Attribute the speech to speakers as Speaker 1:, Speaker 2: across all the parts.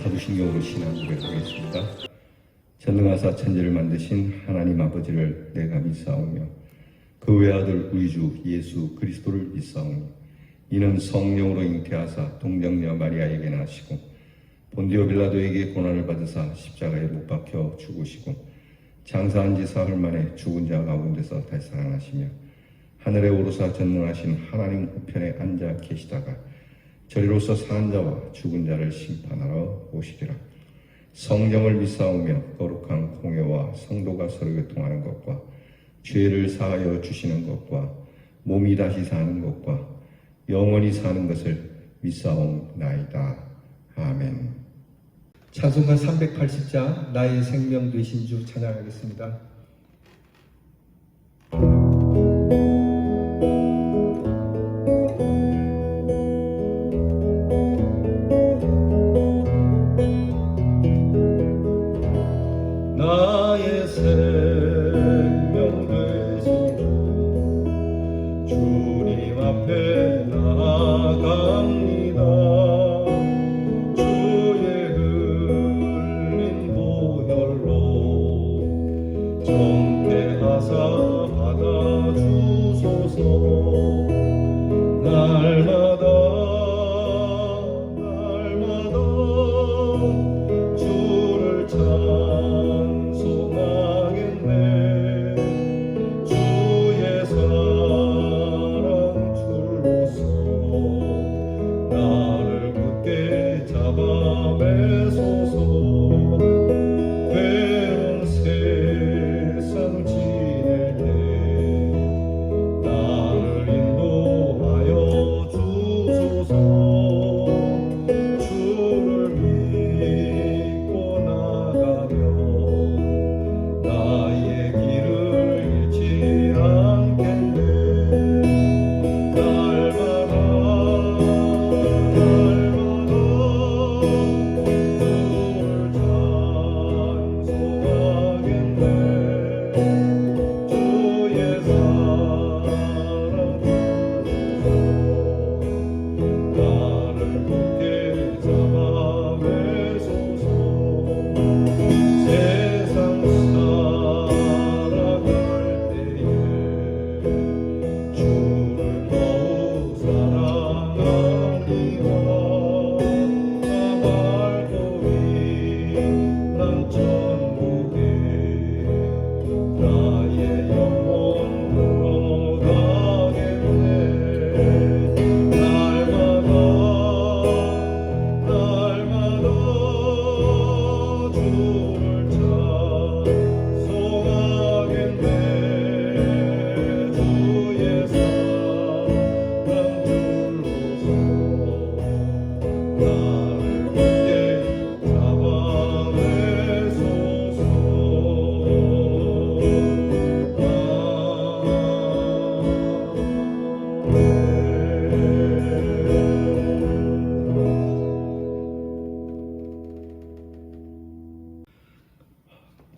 Speaker 1: 사도신경으로 신앙 고백하겠습니다. 전능하사 천지를 만드신 하나님 아버지를 내가 믿사오며 그 외아들 우리 주 예수 그리스도를 믿사오며 이는 성령으로 잉태하사 동정녀 마리아에게 나시고 본디오 빌라도에게 고난을 받으사 십자가에 못 박혀 죽으시고 장사한 지 사흘 만에 죽은 자 가운데서 다시 살아나시며 하늘에 오르사 전능하신 하나님 우편에 앉아 계시다가 저리로서 사는 자와 죽은 자를 심판하러 오시리라. 성령을 믿사오며 거룩한 공예와 성도가 서로 교통하는 것과 죄를 사하여 주시는 것과 몸이 다시 사는 것과 영원히 사는 것을 믿사옵나이다. 아멘.
Speaker 2: 찬송가 380장 나의 생명 되신 주 찬양하겠습니다.
Speaker 1: 나의 생명 되신 주 주님 앞에 나아갑니다. 주의 흘린 보혈로 정죄하사 받아주소서. 날마다 주를 찬송하겠네. 주의 사랑 줄로서 나를 굳게 잡아 매소서. 괴로운 세상 지낼 때 나를 인도하여 주소서. 주를 믿고 나가면 나의 길을 잃지 않겠네. 날마다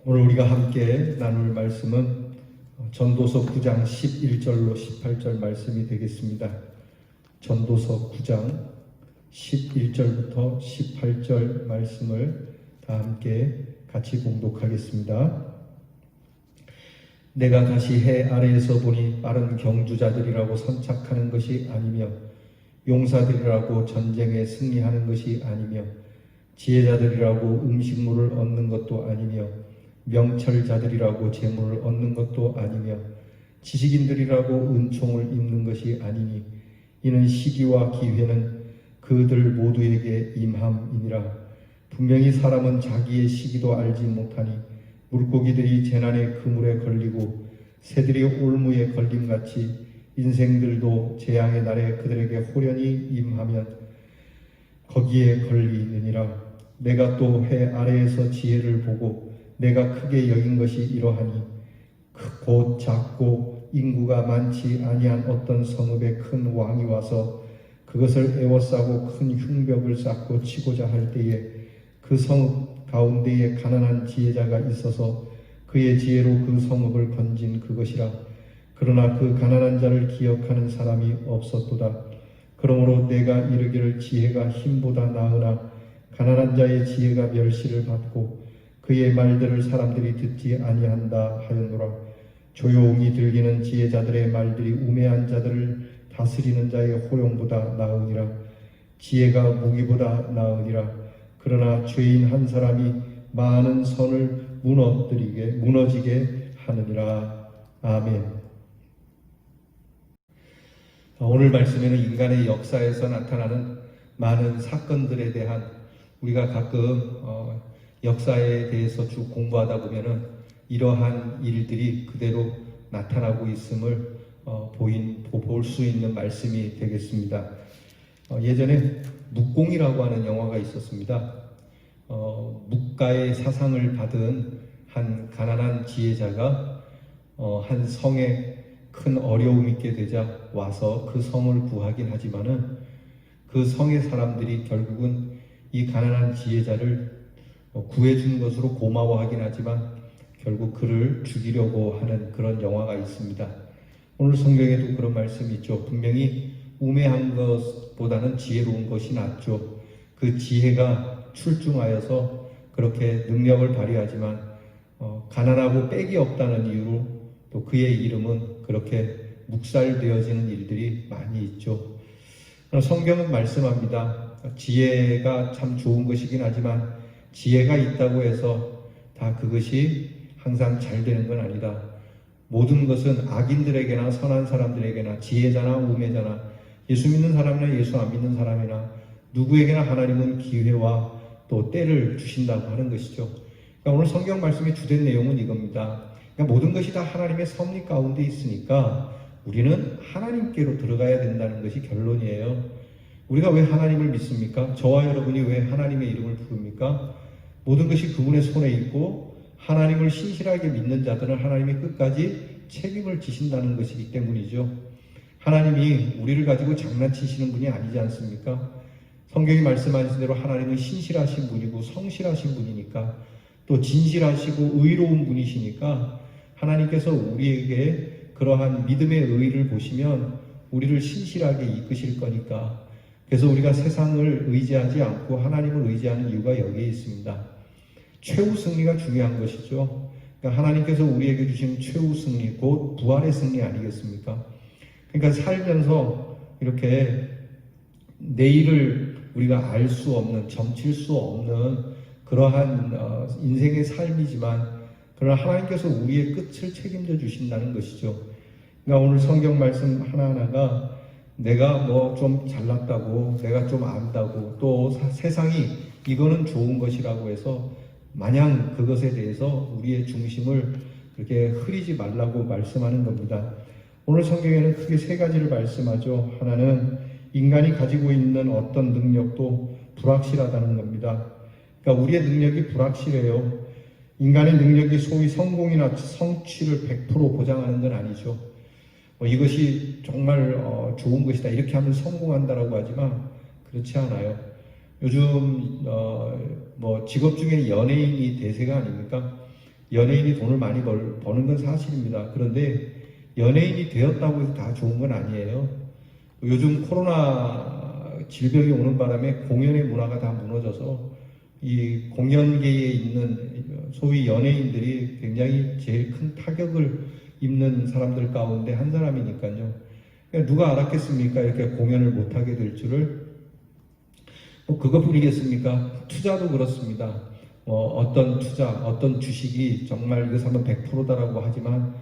Speaker 2: 오늘 우리가 함께 나눌 말씀은 전도서 9장 11절로 18절 말씀이 되겠습니다. 전도서 9장 11절부터 18절 말씀을 다 함께 같이 봉독하겠습니다. 내가 다시 해 아래에서 보니 빠른 경주자들이라고 선착하는 것이 아니며 용사들이라고 전쟁에 승리하는 것이 아니며 지혜자들이라고 음식물을 얻는 것도 아니며 명철자들이라고 재물을 얻는 것도 아니며 지식인들이라고 은총을 입는 것이 아니니 이는 시기와 기회는 그들 모두에게 임함이니라. 분명히 사람은 자기의 시기도 알지 못하니 물고기들이 재난의 그물에 걸리고 새들이 올무에 걸림같이 인생들도 재앙의 날에 그들에게 호련히 임하면 거기에 걸리느니라. 내가 또 해 아래에서 지혜를 보고 내가 크게 여긴 것이 이러하니 곧 작고 인구가 많지 아니한 어떤 성읍에 큰 왕이 와서 그것을 에워싸고 큰 흉벽을 쌓고 치고자 할 때에 그 성읍 가운데에 가난한 지혜자가 있어서 그의 지혜로 그 성읍을 건진 그것이라. 그러나 그 가난한 자를 기억하는 사람이 없었도다. 그러므로 내가 이르기를 지혜가 힘보다 나으나 가난한 자의 지혜가 멸시를 받고 그의 말들을 사람들이 듣지 아니한다 하였노라. 조용히 들리는 지혜자들의 말들이 우매한 자들을 다스리는 자의 호령보다 나으니라. 지혜가 무기보다 나으니라. 그러나 죄인 한 사람이 많은 선을 무너지게 하느니라. 아멘. 오늘 말씀에는 인간의 역사에서 나타나는 많은 사건들에 대한, 우리가 가끔 역사에 대해서 쭉 공부하다 보면은 이러한 일들이 그대로 나타나고 있음을 볼 수 있는 말씀이 되겠습니다. 예전에 묵공이라고 하는 영화가 있었습니다. 묵가의 사상을 받은 한 가난한 지혜자가 한 성에 큰 어려움이 있게 되자 와서 그 성을 구하긴 하지만은 그 성의 사람들이 결국은 이 가난한 지혜자를 구해준 것으로 고마워하긴 하지만 결국 그를 죽이려고 하는 그런 영화가 있습니다. 오늘 성경에도 그런 말씀이 있죠. 분명히 우매한 것보다는 지혜로운 것이 낫죠. 그 지혜가 출중하여서 그렇게 능력을 발휘하지만 가난하고 빽이 없다는 이유로 또 그의 이름은 그렇게 묵살되어지는 일들이 많이 있죠. 성경은 말씀합니다. 지혜가 참 좋은 것이긴 하지만 지혜가 있다고 해서 다 그것이 항상 잘 되는 건 아니다. 모든 것은 악인들에게나 선한 사람들에게나 지혜자나 우매자나 예수 믿는 사람이나 예수 안 믿는 사람이나 누구에게나 하나님은 기회와 또 때를 주신다고 하는 것이죠. 그러니까 오늘 성경 말씀의 주된 내용은 이겁니다. 그러니까 모든 것이 다 하나님의 섭리 가운데 있으니까 우리는 하나님께로 들어가야 된다는 것이 결론이에요. 우리가 왜 하나님을 믿습니까? 저와 여러분이 왜 하나님의 이름을 부릅니까? 모든 것이 그분의 손에 있고 하나님을 신실하게 믿는 자들은 하나님이 끝까지 책임을 지신다는 것이기 때문이죠. 하나님이 우리를 가지고 장난치시는 분이 아니지 않습니까? 성경이 말씀하신 대로 하나님은 신실하신 분이고 성실하신 분이니까 또 진실하시고 의로운 분이시니까 하나님께서 우리에게 그러한 믿음의 의의를 보시면 우리를 신실하게 이끄실 거니까, 그래서 우리가 세상을 의지하지 않고 하나님을 의지하는 이유가 여기에 있습니다. 최후 승리가 중요한 것이죠. 그러니까 하나님께서 우리에게 주신 최후 승리, 곧 부활의 승리 아니겠습니까? 그러니까 살면서 이렇게 내일을 우리가 알 수 없는, 점칠 수 없는 그러한 인생의 삶이지만 그러나 하나님께서 우리의 끝을 책임져 주신다는 것이죠. 그러니까 오늘 성경 말씀 하나하나가 내가 뭐 좀 잘났다고, 내가 좀 안다고, 또 세상이 이거는 좋은 것이라고 해서 마냥 그것에 대해서 우리의 중심을 그렇게 흐리지 말라고 말씀하는 겁니다. 오늘 성경에는 크게 세 가지를 말씀하죠. 하나는 인간이 가지고 있는 어떤 능력도 불확실하다는 겁니다. 그러니까 우리의 능력이 불확실해요. 인간의 능력이 소위 성공이나 성취를 100% 보장하는 건 아니죠. 이것이 정말 좋은 것이다, 이렇게 하면 성공한다라고 하지만 그렇지 않아요. 요즘 직업 중에 연예인이 대세가 아닙니까? 연예인이 돈을 많이 버는 건 사실입니다. 그런데 연예인이 되었다고 해서 다 좋은 건 아니에요. 요즘 코로나 질병이 오는 바람에 공연의 문화가 다 무너져서 이 공연계에 있는 소위 연예인들이 굉장히 제일 큰 타격을 입는 사람들 가운데 한 사람이니까요. 그러니까 누가 알았겠습니까? 이렇게 공연을 못하게 될 줄을. 그것뿐이겠습니까? 투자도 그렇습니다. 어떤 투자, 어떤 주식이 정말 이거 사면 100%다라고 하지만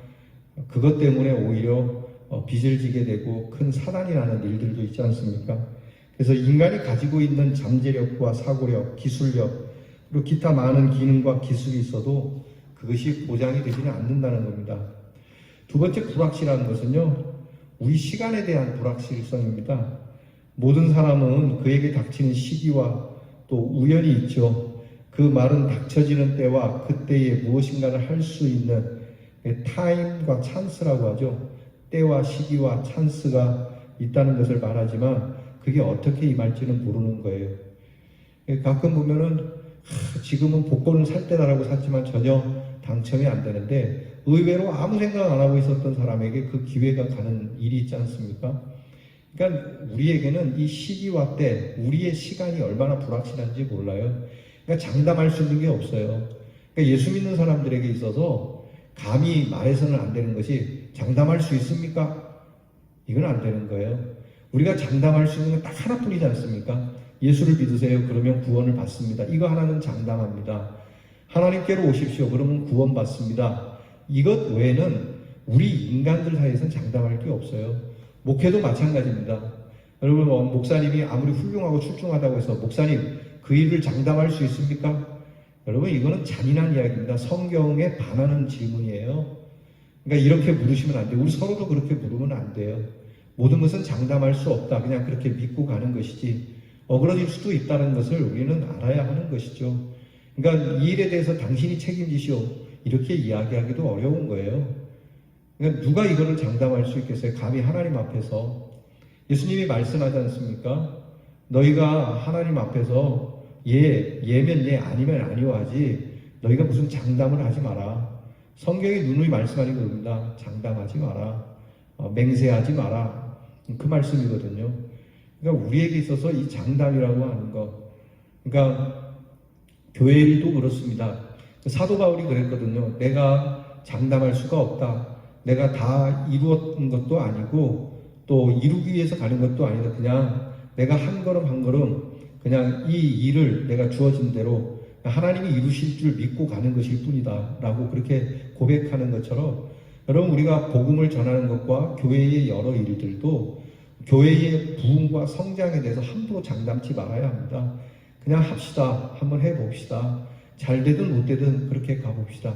Speaker 2: 그것 때문에 오히려 빚을 지게 되고 큰 사단이 나는 일들도 있지 않습니까? 그래서 인간이 가지고 있는 잠재력과 사고력, 기술력, 그리고 기타 많은 기능과 기술이 있어도 그것이 보장이 되지는 않는다는 겁니다. 두 번째 불확실한 것은요, 우리 시간에 대한 불확실성입니다. 모든 사람은 그에게 닥치는 시기와 또 우연이 있죠. 그 말은 닥쳐지는 때와 그때에 무엇인가를 할 수 있는 타임과 찬스라고 하죠. 때와 시기와 찬스가 있다는 것을 말하지만 그게 어떻게 임할지는 모르는 거예요. 가끔 보면은 지금은 복권을 살 때다라고 샀지만 전혀 당첨이 안 되는데 의외로 아무 생각 안 하고 있었던 사람에게 그 기회가 가는 일이 있지 않습니까? 그러니까 우리에게는 이 시기와 때, 우리의 시간이 얼마나 불확실한지 몰라요. 그러니까 장담할 수 있는 게 없어요. 그러니까 예수 믿는 사람들에게 있어서 감히 말해서는 안 되는 것이 장담할 수 있습니까? 이건 안 되는 거예요. 우리가 장담할 수 있는 건 딱 하나뿐이지 않습니까? 예수를 믿으세요. 그러면 구원을 받습니다. 이거 하나는 장담합니다. 하나님께로 오십시오. 그러면 구원 받습니다. 이것 외에는 우리 인간들 사이에서는 장담할 게 없어요. 목회도 마찬가지입니다. 여러분, 목사님이 아무리 훌륭하고 출중하다고 해서 목사님 그 일을 장담할 수 있습니까? 여러분, 이거는 잔인한 이야기입니다. 성경에 반하는 질문이에요. 그러니까 이렇게 물으시면 안 돼요. 우리 서로도 그렇게 물으면 안 돼요. 모든 것은 장담할 수 없다. 그냥 그렇게 믿고 가는 것이지 어그러질 수도 있다는 것을 우리는 알아야 하는 것이죠. 그러니까 이 일에 대해서 당신이 책임지시오. 이렇게 이야기하기도 어려운 거예요. 그러니까 누가 이거를 장담할 수 있겠어요? 감히 하나님 앞에서. 예수님이 말씀하지 않습니까? 너희가 하나님 앞에서 예면 예, 아니면 아니오 하지 너희가 무슨 장담을 하지 마라. 성경이 누누이 말씀하는 겁니다. 장담하지 마라. 맹세하지 마라. 그 말씀이거든요. 그러니까 우리에게 있어서 이 장담이라고 하는 것. 그러니까 교회 일도 그렇습니다. 사도 바울이 그랬거든요. 내가 장담할 수가 없다. 내가 다 이루었던 것도 아니고 또 이루기 위해서 가는 것도 아니다. 그냥 내가 한 걸음 한 걸음 그냥 이 일을 내가 주어진 대로 하나님이 이루실 줄 믿고 가는 것일 뿐이다 라고 그렇게 고백하는 것처럼 여러분 우리가 복음을 전하는 것과 교회의 여러 일들도 교회의 부흥과 성장에 대해서 함부로 장담치 말아야 합니다. 그냥 합시다. 한번 해봅시다. 잘 되든 못 되든 그렇게 가봅시다.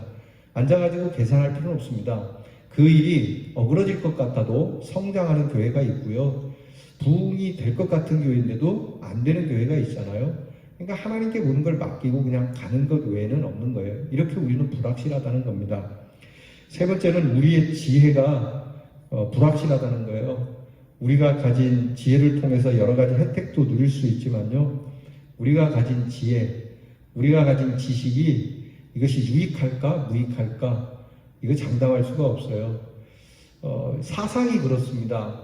Speaker 2: 앉아가지고 계산할 필요는 없습니다. 그 일이 어그러질 것 같아도 성장하는 교회가 있고요. 부흥이 될 것 같은 교회인데도 안 되는 교회가 있잖아요. 그러니까 하나님께 모든 걸 맡기고 그냥 가는 것 외에는 없는 거예요. 이렇게 우리는 불확실하다는 겁니다. 세 번째는 우리의 지혜가 불확실하다는 거예요. 우리가 가진 지혜를 통해서 여러 가지 혜택도 누릴 수 있지만요. 우리가 가진 지혜, 우리가 가진 지식이 이것이 유익할까 무익할까 이거 장담할 수가 없어요. 사상이 그렇습니다.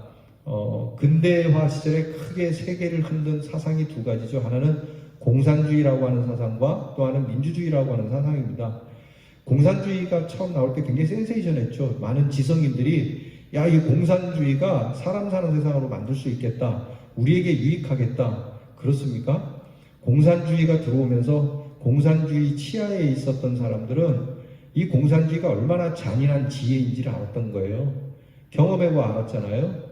Speaker 2: 근대화 시절에 크게 세계를 흔든 사상이 두 가지죠. 하나는 공산주의라고 하는 사상과 또 하나는 민주주의라고 하는 사상입니다. 공산주의가 처음 나올 때 굉장히 센세이션했죠. 많은 지성인들이 야, 이 공산주의가 사람 사는 세상으로 만들 수 있겠다. 우리에게 유익하겠다. 그렇습니까? 공산주의가 들어오면서 공산주의 치하에 있었던 사람들은 이 공산주의가 얼마나 잔인한 지혜인지를 알았던 거예요. 경험해보고 알았잖아요.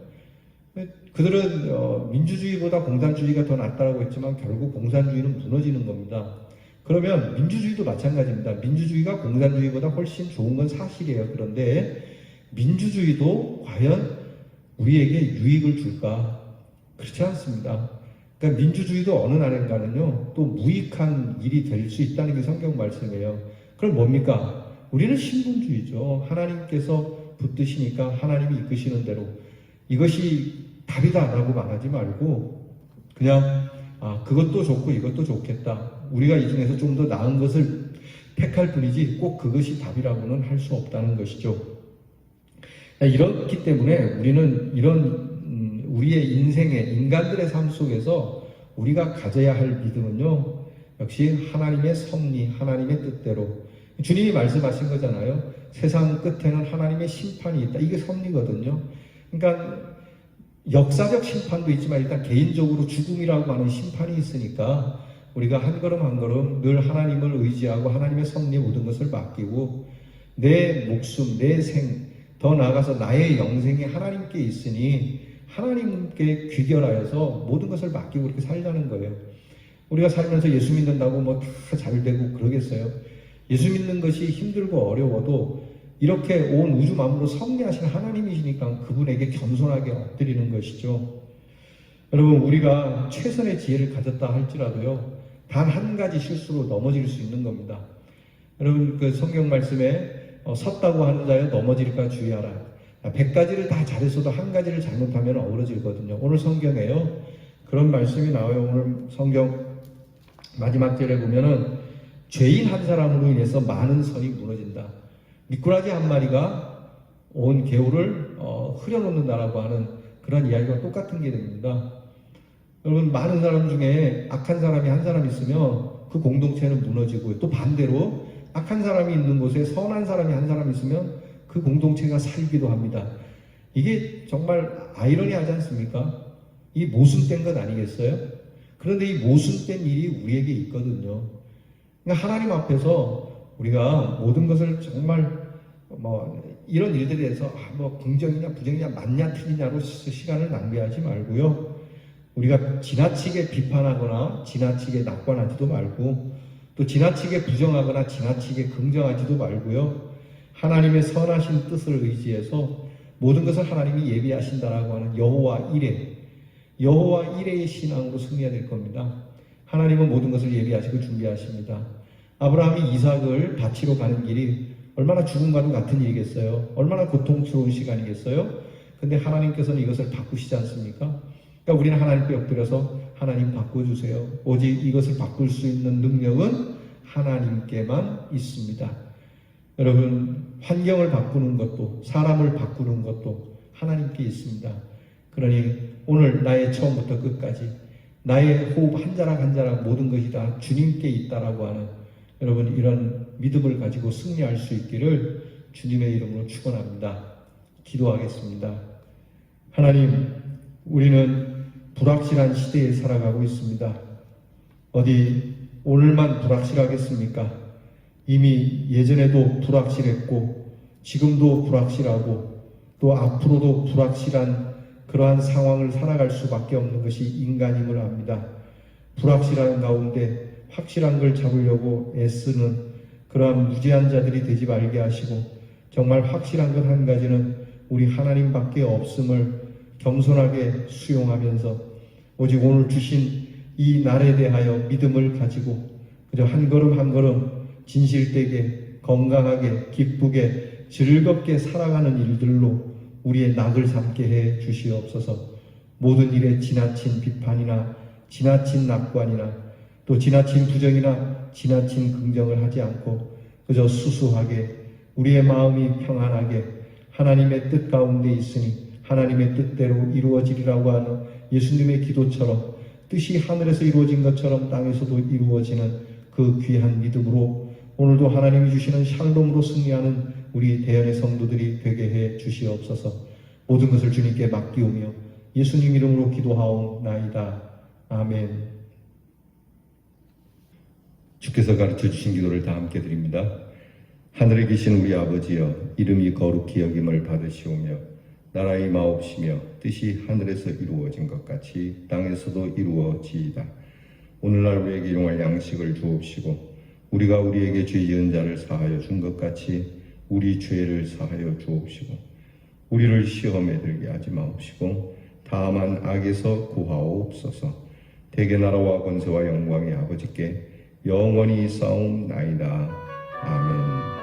Speaker 2: 그들은 민주주의보다 공산주의가 더 낫다고 했지만 결국 공산주의는 무너지는 겁니다. 그러면 민주주의도 마찬가지입니다. 민주주의가 공산주의보다 훨씬 좋은 건 사실이에요. 그런데 민주주의도 과연 우리에게 유익을 줄까? 그렇지 않습니다. 그러니까 민주주의도 어느 날인가는요, 또 무익한 일이 될 수 있다는 게 성경 말씀이에요. 그럼 뭡니까? 우리는 신분주의죠. 하나님께서 붙드시니까 하나님이 이끄시는 대로 이것이 답이다라고 말하지 말고 그냥 그것도 좋고 이것도 좋겠다. 우리가 이 중에서 좀 더 나은 것을 택할 뿐이지 꼭 그것이 답이라고는 할 수 없다는 것이죠. 이렇기 때문에 우리는 이런 우리의 인생에 인간들의 삶 속에서 우리가 가져야 할 믿음은요. 역시 하나님의 섭리, 하나님의 뜻대로 주님이 말씀하신 거잖아요. 세상 끝에는 하나님의 심판이 있다. 이게 섭리거든요. 그러니까 역사적 심판도 있지만 일단 개인적으로 죽음이라고 하는 심판이 있으니까 우리가 한 걸음 한 걸음 늘 하나님을 의지하고 하나님의 섭리 모든 것을 맡기고 내 목숨, 내 생, 더 나아가서 나의 영생이 하나님께 있으니 하나님께 귀결하여서 모든 것을 맡기고 그렇게 살자는 거예요. 우리가 살면서 예수 믿는다고 뭐 다 잘 되고 그러겠어요? 예수 믿는 것이 힘들고 어려워도 이렇게 온 우주 만물을 섭리하신 하나님이시니까 그분에게 겸손하게 엎드리는 것이죠. 여러분, 우리가 최선의 지혜를 가졌다 할지라도요, 단 한 가지 실수로 넘어질 수 있는 겁니다. 여러분, 그 성경 말씀에 섰다고 하는 자여 넘어질까 주의하라. 100가지를 다 잘했어도 한 가지를 잘못하면 어그러지거든요. 오늘 성경에요, 그런 말씀이 나와요. 오늘 성경 마지막 절에 보면은 죄인 한 사람으로 인해서 많은 선이 무너진다. 미꾸라지 한 마리가 온 개울을 흐려놓는다라고 하는 그런 이야기와 똑같은 게 됩니다. 여러분, 많은 사람 중에 악한 사람이 한 사람 있으면 그 공동체는 무너지고요. 또 반대로 악한 사람이 있는 곳에 선한 사람이 한 사람 있으면 그 공동체가 살기도 합니다. 이게 정말 아이러니하지 않습니까? 이 모순된 것 아니겠어요? 그런데 이 모순된 일이 우리에게 있거든요. 그러니까 하나님 앞에서 우리가 모든 것을 정말 이런 일들에 대해서 긍정이냐 부정이냐 맞냐 틀리냐로 시간을 낭비하지 말고요. 우리가 지나치게 비판하거나 지나치게 낙관하지도 말고 또 지나치게 부정하거나 지나치게 긍정하지도 말고요. 하나님의 선하신 뜻을 의지해서 모든 것을 하나님이 예비하신다라고 하는 여호와 이레의 신앙으로 승리해야 될 겁니다. 하나님은 모든 것을 예비하시고 준비하십니다. 아브라함이 이삭을 바치러 가는 길이 얼마나 죽음과도 같은 일이겠어요? 얼마나 고통스러운 시간이겠어요? 근데 하나님께서는 이것을 바꾸시지 않습니까? 그러니까 우리는 하나님께 엎드려서 하나님 바꿔주세요. 오직 이것을 바꿀 수 있는 능력은 하나님께만 있습니다. 여러분, 환경을 바꾸는 것도 사람을 바꾸는 것도 하나님께 있습니다. 그러니 오늘 나의 처음부터 끝까지 나의 호흡 한 자락 한 자락 모든 것이 다 주님께 있다라고 하는 여러분 이런 믿음을 가지고 승리할 수 있기를 주님의 이름으로 축원합니다. 기도하겠습니다. 하나님, 우리는 불확실한 시대에 살아가고 있습니다. 어디 오늘만 불확실하겠습니까? 이미 예전에도 불확실했고 지금도 불확실하고 또 앞으로도 불확실한 그러한 상황을 살아갈 수밖에 없는 것이 인간임을 압니다. 불확실한 가운데 확실한 걸 잡으려고 애쓰는 그러한 무지한 자들이 되지 말게 하시고 정말 확실한 것 한 가지는 우리 하나님밖에 없음을 겸손하게 수용하면서 오직 오늘 주신 이 날에 대하여 믿음을 가지고 그저 한 걸음 한 걸음 진실되게 건강하게 기쁘게 즐겁게 살아가는 일들로 우리의 낙을 삼게 해 주시옵소서. 모든 일에 지나친 비판이나 지나친 낙관이나 또 지나친 부정이나 지나친 긍정을 하지 않고 그저 수수하게 우리의 마음이 평안하게 하나님의 뜻 가운데 있으니 하나님의 뜻대로 이루어지리라고 하는 예수님의 기도처럼 뜻이 하늘에서 이루어진 것처럼 땅에서도 이루어지는 그 귀한 믿음으로 오늘도 하나님이 주시는 샬롬으로 승리하는 우리 대연의 성도들이 되게 해 주시옵소서. 모든 것을 주님께 맡기오며 예수님 이름으로 기도하옵나이다. 아멘.
Speaker 1: 주께서 가르쳐 주신 기도를 다 함께 드립니다. 하늘에 계신 우리 아버지여, 이름이 거룩히 여김을 받으시오며 나라의 마옵시며 뜻이 하늘에서 이루어진 것 같이 땅에서도 이루어지이다. 오늘날 우리에게 일용할 양식을 주옵시고 우리가 우리에게 죄 지은 자를 사하여 준 것 같이 우리 죄를 사하여 주옵시고 우리를 시험에 들게 하지 마옵시고 다만 악에서 구하옵소서. 대개 나라와 권세와 영광의 아버지께 영원히 싸움나이다. 아멘.